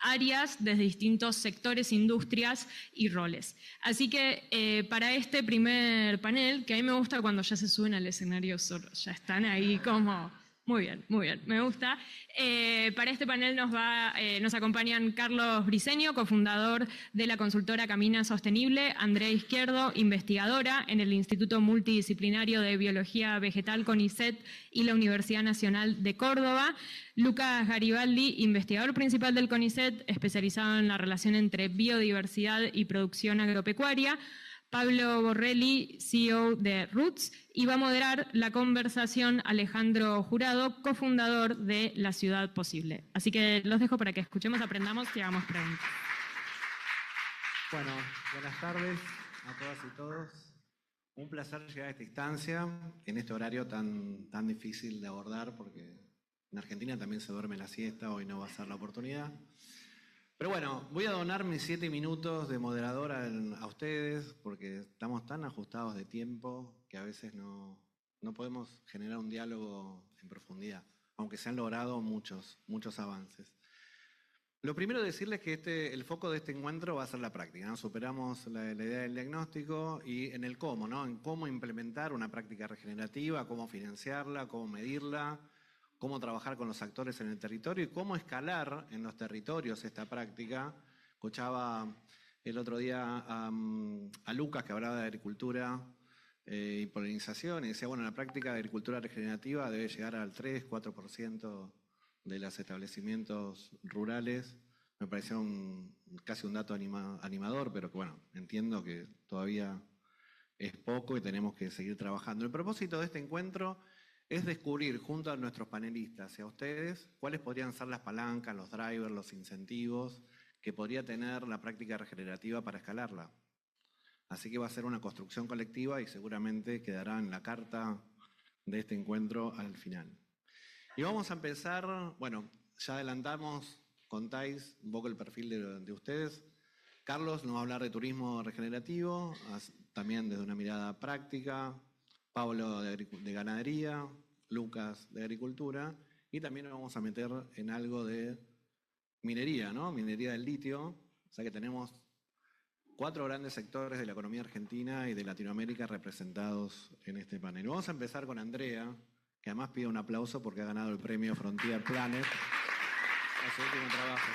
áreas, desde distintos sectores, industrias y roles. Así que para este primer panel, que a mí me gusta cuando ya se suben al escenario solos, ya están ahí como... Muy bien, me gusta. Para este panel nos acompañan Carlos Briceño, cofundador de la consultora Camina Sostenible, Andrea Izquierdo, investigadora en el Instituto Multidisciplinario de Biología Vegetal CONICET y la Universidad Nacional de Córdoba, Lucas Garibaldi, investigador principal del CONICET, especializado en la relación entre biodiversidad y producción agropecuaria, Pablo Borrelli, CEO de Roots, y va a moderar la conversación Alejandro Jurado, cofundador de La Ciudad Posible. Así que los dejo para que escuchemos, aprendamos y hagamos preguntas. Bueno, buenas tardes a todas y todos. Un placer llegar a esta instancia en este horario tan difícil de abordar, porque en Argentina también se duerme la siesta, hoy no va a ser la oportunidad. Pero bueno, voy a donar mis 7 minutos de moderador a ustedes, porque estamos tan ajustados de tiempo que a veces no podemos generar un diálogo en profundidad, aunque se han logrado muchos avances. Lo primero es decirles que el foco de este encuentro va a ser la práctica, ¿no? Superamos la idea del diagnóstico y en el cómo, ¿no? En cómo implementar una práctica regenerativa, cómo financiarla, cómo medirla, cómo trabajar con los actores en el territorio y cómo escalar en los territorios esta práctica. Escuchaba el otro día a Lucas, que hablaba de agricultura y polinización, y decía, bueno, la práctica de agricultura regenerativa debe llegar al 3-4% de los establecimientos rurales. Me pareció casi un dato animador, pero que bueno, entiendo que todavía es poco y tenemos que seguir trabajando. El propósito de este encuentro es descubrir junto a nuestros panelistas y a ustedes cuáles podrían ser las palancas, los drivers, los incentivos que podría tener la práctica regenerativa para escalarla. Así que va a ser una construcción colectiva y seguramente quedará en la carta de este encuentro al final. Y vamos a empezar, bueno, ya adelantamos, contáis un poco el perfil de ustedes. Carlos nos va a hablar de turismo regenerativo, también desde una mirada práctica. Pablo de ganadería, Lucas de agricultura, y también nos vamos a meter en algo de minería, ¿no? Minería del litio. O sea que tenemos 4 grandes sectores de la economía argentina y de Latinoamérica representados en este panel. Vamos a empezar con Andrea, que además pide un aplauso porque ha ganado el premio Frontier Planet a su último trabajo.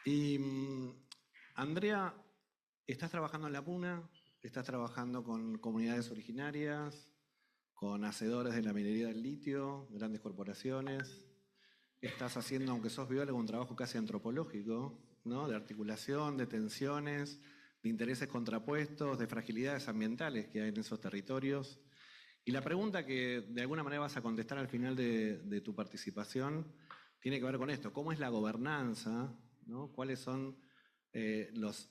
Y Andrea, estás trabajando en la Puna, estás trabajando con comunidades originarias, con hacedores de la minería del litio, grandes corporaciones. Estás haciendo, aunque sos biólogo, un trabajo casi antropológico, ¿no? De articulación, de tensiones, de intereses contrapuestos, de fragilidades ambientales que hay en esos territorios. Y la pregunta que de alguna manera vas a contestar al final de tu participación tiene que ver con esto. ¿Cómo es la gobernanza, ¿no? ¿Cuáles son los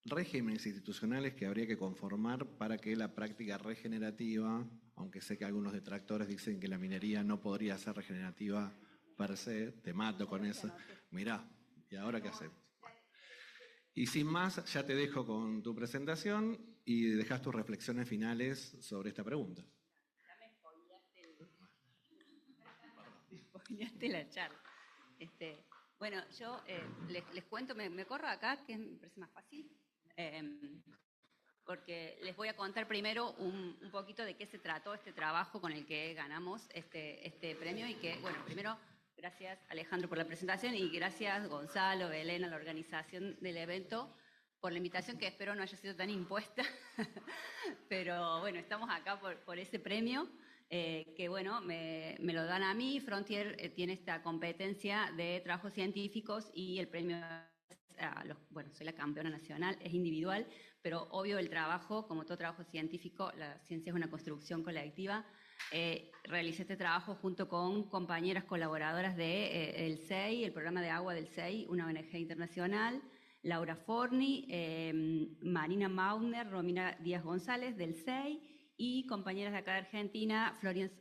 regímenes institucionales que habría que conformar para que la práctica regenerativa, aunque sé que algunos detractores dicen que la minería no podría ser regenerativa per se, te mato con eso, mirá, ¿y ahora qué hacemos? Y sin más, ya te dejo con tu presentación y dejas tus reflexiones finales sobre esta pregunta. Ya me spoileaste la charla. Bueno, yo les cuento, me corro acá, que me parece más fácil, porque les voy a contar primero un poquito de qué se trató este trabajo con el que ganamos este premio y que, bueno, primero, gracias Alejandro por la presentación y gracias Gonzalo, Belén, a la organización del evento por la invitación que espero no haya sido tan impuesta, pero bueno, estamos acá por ese premio. Que bueno, me lo dan a mí. Frontier tiene esta competencia de trabajos científicos y el premio, bueno, soy la campeona nacional, es individual, pero obvio el trabajo, como todo trabajo científico, la ciencia es una construcción colectiva. Realicé este trabajo junto con compañeras colaboradoras del SEI, el programa de agua del SEI, una ONG internacional, Laura Forni, Marina Mautner, Romina Díaz González del SEI, y compañeras de acá de Argentina,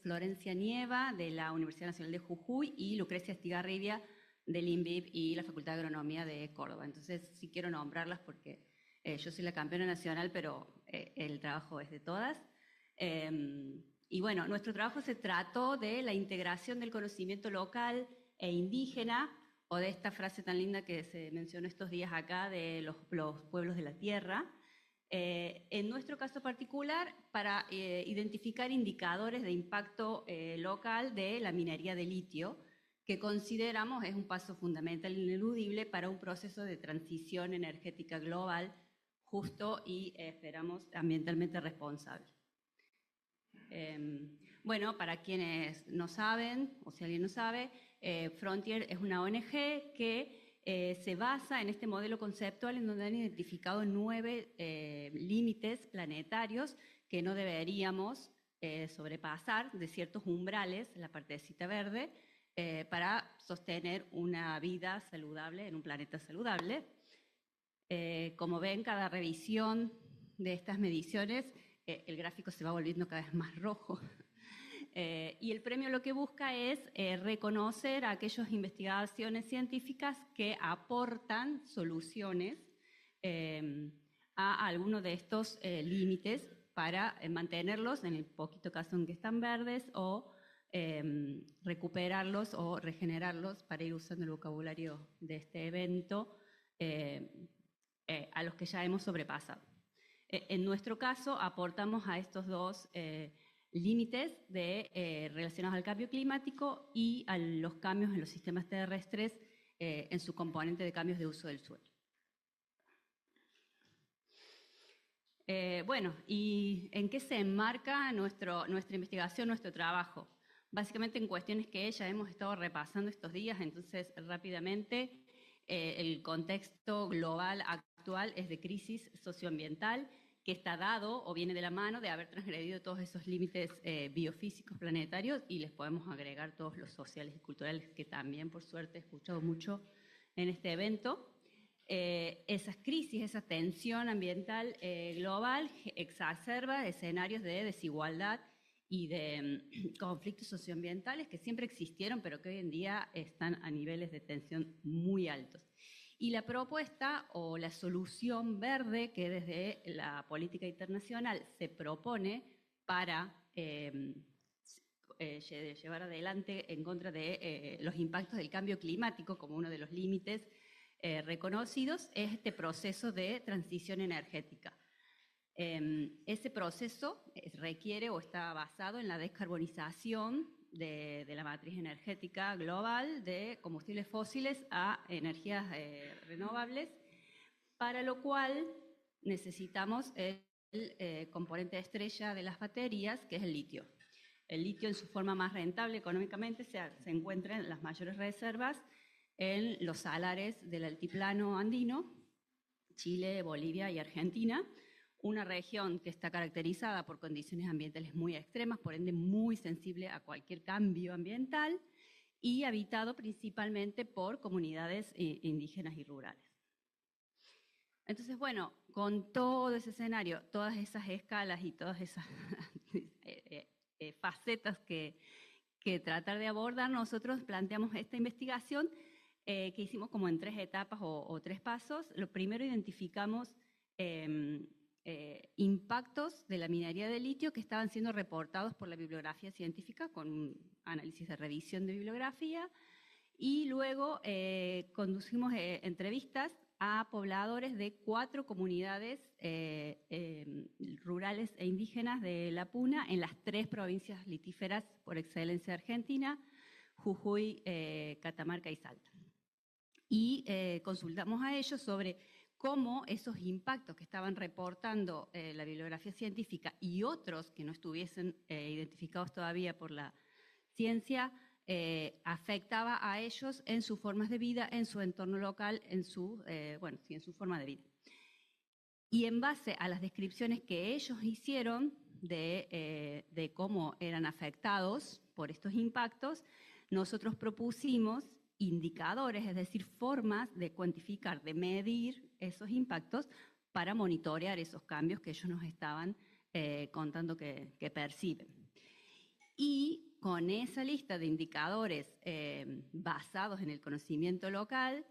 Florencia Nieva, de la Universidad Nacional de Jujuy, y Lucrecia Estigarribia, del INVIP y la Facultad de Agronomía de Córdoba. Entonces, sí quiero nombrarlas porque yo soy la campeona nacional, pero el trabajo es de todas. Y bueno, nuestro trabajo se trató de la integración del conocimiento local e indígena, o de esta frase tan linda que se mencionó estos días acá, de los pueblos de la tierra. En nuestro caso particular, para identificar indicadores de impacto local de la minería de litio, que consideramos es un paso fundamental e ineludible para un proceso de transición energética global justo y, esperamos, ambientalmente responsable. Bueno, para quienes no saben, o si alguien no sabe, Frontier es una ONG que se basa en este modelo conceptual en donde han identificado 9 límites planetarios que no deberíamos sobrepasar, de ciertos umbrales, la partecita verde, para sostener una vida saludable en un planeta saludable. Como ven, cada revisión de estas mediciones, el gráfico se va volviendo cada vez más rojo. Y el premio lo que busca es reconocer a aquellas investigaciones científicas que aportan soluciones a alguno de estos límites para mantenerlos, en el poquito caso en que están verdes, o recuperarlos o regenerarlos, para ir usando el vocabulario de este evento, a los que ya hemos sobrepasado. En nuestro caso, aportamos a estos dos límites relacionados al cambio climático y a los cambios en los sistemas terrestres en su componente de cambios de uso del suelo. Bueno, ¿y en qué se enmarca nuestra investigación, nuestro trabajo? Básicamente en cuestiones que ya hemos estado repasando estos días, entonces rápidamente el contexto global actual es de crisis socioambiental, que está dado o viene de la mano de haber transgredido todos esos límites biofísicos planetarios, y les podemos agregar todos los sociales y culturales que también, por suerte, he escuchado mucho en este evento. Esas crisis, esa tensión ambiental global exacerba escenarios de desigualdad y de conflictos socioambientales que siempre existieron, pero que hoy en día están a niveles de tensión muy altos. Y la propuesta o la solución verde que desde la política internacional se propone para llevar adelante en contra de los impactos del cambio climático como uno de los límites reconocidos es este proceso de transición energética. Ese proceso requiere o está basado en la descarbonización de la matriz energética global de combustibles fósiles a energías renovables, para lo cual necesitamos el componente estrella de las baterías, que es el litio. El litio, en su forma más rentable económicamente, se encuentra en las mayores reservas en los salares del altiplano andino, Chile, Bolivia y Argentina, una región que está caracterizada por condiciones ambientales muy extremas, por ende muy sensible a cualquier cambio ambiental, y habitado principalmente por comunidades indígenas y rurales. Entonces, bueno, con todo ese escenario, todas esas escalas y todas esas facetas que tratar de abordar, nosotros planteamos esta investigación que hicimos como en 3 etapas o 3 pasos. Lo primero, identificamos impactos de la minería de litio que estaban siendo reportados por la bibliografía científica con un análisis de revisión de bibliografía, y luego conducimos entrevistas a pobladores de 4 comunidades rurales e indígenas de la Puna en las 3 provincias litíferas por excelencia de Argentina, Jujuy, Catamarca y Salta. Y consultamos a ellos sobre cómo esos impactos que estaban reportando la bibliografía científica y otros que no estuviesen identificados todavía por la ciencia, afectaba a ellos en sus formas de vida, en su entorno local, en su forma de vida. Y en base a las descripciones que ellos hicieron de cómo eran afectados por estos impactos, nosotros propusimos indicadores, es decir, formas de cuantificar, de medir esos impactos para monitorear esos cambios que ellos nos estaban contando que perciben. Y con esa lista de indicadores basados en el conocimiento local,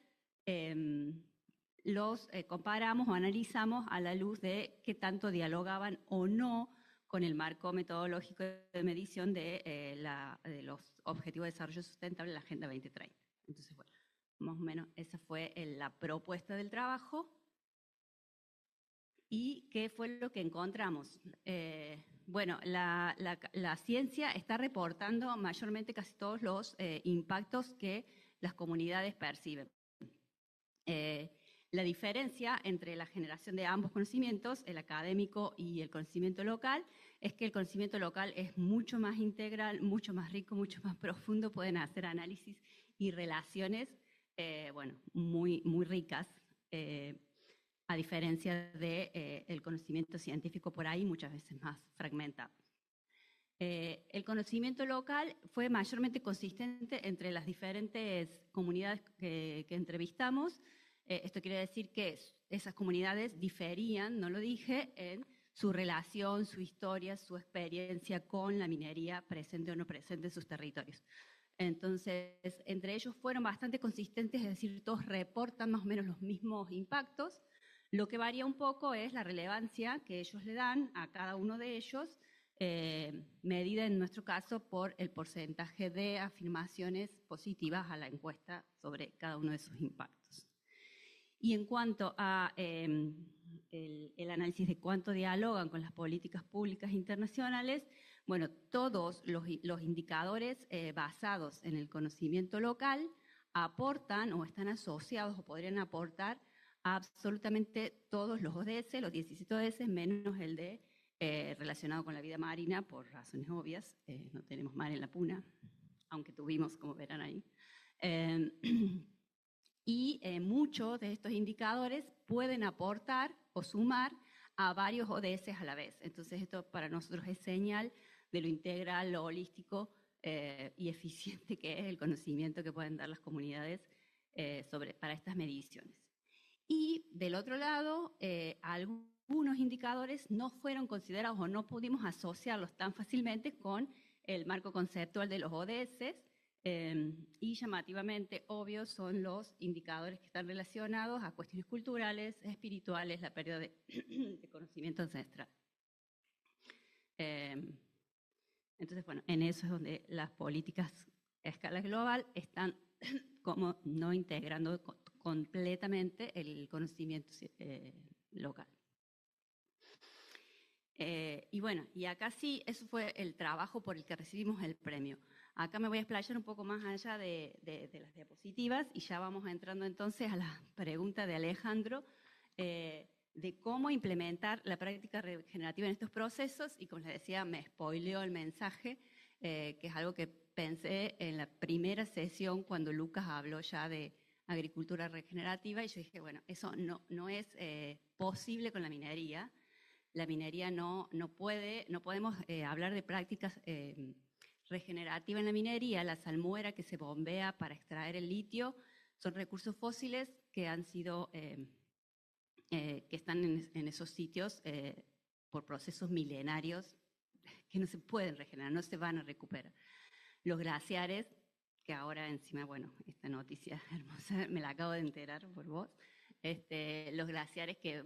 los comparamos o analizamos a la luz de qué tanto dialogaban o no con el marco metodológico de medición de los Objetivos de Desarrollo Sustentable de la Agenda 2030. Entonces, bueno, más o menos esa fue la propuesta del trabajo. ¿Y qué fue lo que encontramos? Bueno, la ciencia está reportando mayormente casi todos los impactos que las comunidades perciben. La diferencia entre la generación de ambos conocimientos, el académico y el conocimiento local, es que el conocimiento local es mucho más integral, mucho más rico, mucho más profundo, pueden hacer análisis y relaciones, bueno, muy, muy ricas, a diferencia del conocimiento científico por ahí, muchas veces más fragmentado. El conocimiento local fue mayormente consistente entre las diferentes comunidades que entrevistamos. Esto quiere decir que esas comunidades diferían, no lo dije, en su relación, su historia, su experiencia con la minería presente o no presente en sus territorios. Entonces, entre ellos fueron bastante consistentes, es decir, todos reportan más o menos los mismos impactos. Lo que varía un poco es la relevancia que ellos le dan a cada uno de ellos, medida en nuestro caso por el porcentaje de afirmaciones positivas a la encuesta sobre cada uno de sus impactos. Y en cuanto a el análisis de cuánto dialogan con las políticas públicas internacionales, bueno, todos los indicadores basados en el conocimiento local aportan o están asociados o podrían aportar a absolutamente todos los ODS, los 17 ODS, menos el de relacionado con la vida marina, por razones obvias. No tenemos mar en la Puna, aunque tuvimos, como verán ahí. Y muchos de estos indicadores pueden aportar o sumar a varios ODS a la vez. Entonces esto para nosotros es señal de lo integral, lo holístico y eficiente que es el conocimiento que pueden dar las comunidades para estas mediciones. Y del otro lado, algunos indicadores no fueron considerados o no pudimos asociarlos tan fácilmente con el marco conceptual de los ODS, y llamativamente obvios son los indicadores que están relacionados a cuestiones culturales, espirituales, la pérdida de conocimiento ancestral. Entonces, bueno, en eso es donde las políticas a escala global están como no integrando completamente el conocimiento local. Y bueno, y acá sí, eso fue el trabajo por el que recibimos el premio. Acá me voy a explayar un poco más allá de las diapositivas y ya vamos entrando entonces a la pregunta de Alejandro de cómo implementar la práctica regenerativa en estos procesos, y como les decía, me spoileó el mensaje, que es algo que pensé en la primera sesión cuando Lucas habló ya de agricultura regenerativa, y yo dije, bueno, eso no es posible con la minería. La minería no podemos hablar de prácticas regenerativas en la minería. La salmuera que se bombea para extraer el litio son recursos fósiles que han sido, que están en esos sitios por procesos milenarios que no se pueden regenerar, no se van a recuperar. Los glaciares, que ahora encima, bueno, esta noticia hermosa me la acabo de enterar por vos, los glaciares que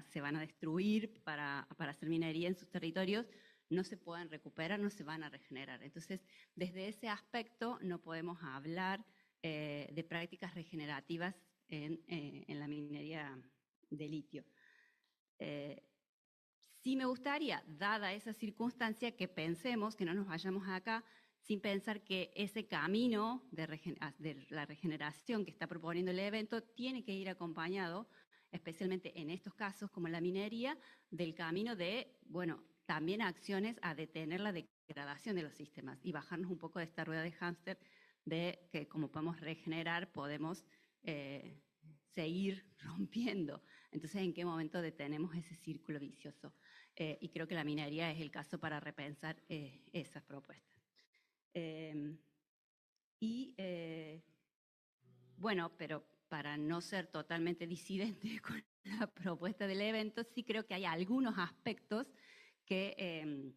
se van a destruir para hacer minería en sus territorios no se pueden recuperar, no se van a regenerar. Entonces, desde ese aspecto no podemos hablar de prácticas regenerativas en la minería de litio. Sí me gustaría, dada esa circunstancia, que pensemos, que no nos vayamos acá sin pensar que ese camino de la regeneración que está proponiendo el evento tiene que ir acompañado, especialmente en estos casos como la minería, del camino de, bueno, también acciones a detener la degradación de los sistemas y bajarnos un poco de esta rueda de hámster de que como podemos regenerar, podemos seguir rompiendo. Entonces, ¿en qué momento detenemos ese círculo vicioso? Y creo que la minería es el caso para repensar esas propuestas. Bueno, pero para no ser totalmente disidente con la propuesta del evento, sí creo que hay algunos aspectos que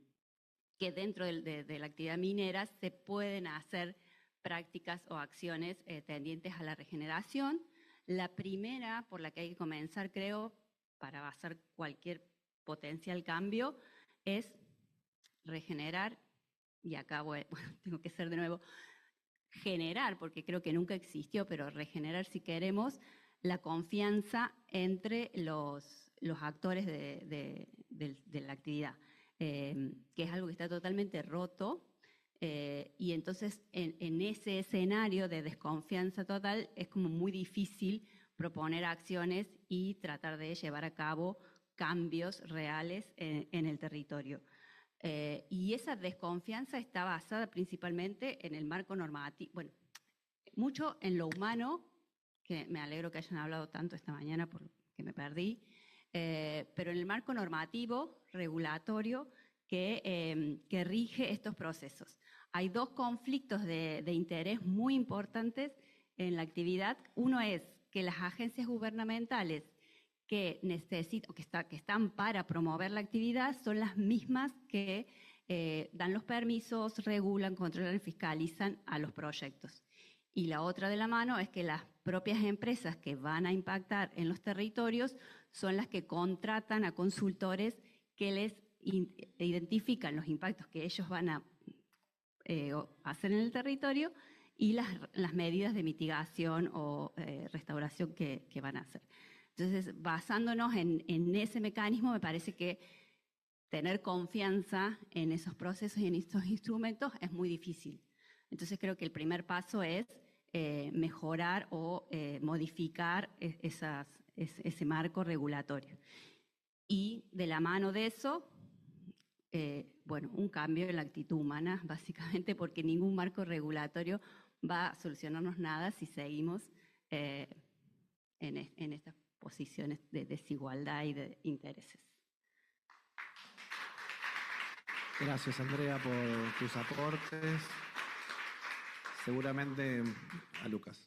dentro de la actividad minera se pueden hacer prácticas o acciones tendientes a la regeneración. La primera por la que hay que comenzar, creo, para basar cualquier potencial cambio, es regenerar, y acá bueno, tengo que ser de nuevo, generar, porque creo que nunca existió, pero regenerar si queremos, la confianza entre los actores de la actividad, que es algo que está totalmente roto. Y entonces en ese escenario de desconfianza total es como muy difícil proponer acciones y tratar de llevar a cabo cambios reales en el territorio. Y esa desconfianza está basada principalmente en el marco normativo, bueno, mucho en lo humano, que me alegro que hayan hablado tanto esta mañana porque me perdí, pero en el marco normativo, regulatorio, que rige estos procesos. Hay dos conflictos de interés muy importantes en la actividad. Uno es que las agencias gubernamentales que necesitan, que están para promover la actividad son las mismas que dan los permisos, regulan, controlan, fiscalizan a los proyectos. Y la otra de la mano es que las propias empresas que van a impactar en los territorios son las que contratan a consultores que les identifican los impactos que ellos van a hacer en el territorio y las medidas de mitigación o restauración que van a hacer. Entonces, basándonos en ese mecanismo, me parece que tener confianza en esos procesos y en estos instrumentos es muy difícil. Entonces, creo que el primer paso es mejorar o modificar ese marco regulatorio. Y de la mano de eso, bueno, un cambio en la actitud humana, básicamente, porque ningún marco regulatorio va a solucionarnos nada si seguimos en estas posiciones de desigualdad y de intereses. Gracias, Andrea, por tus aportes. Seguramente a Lucas.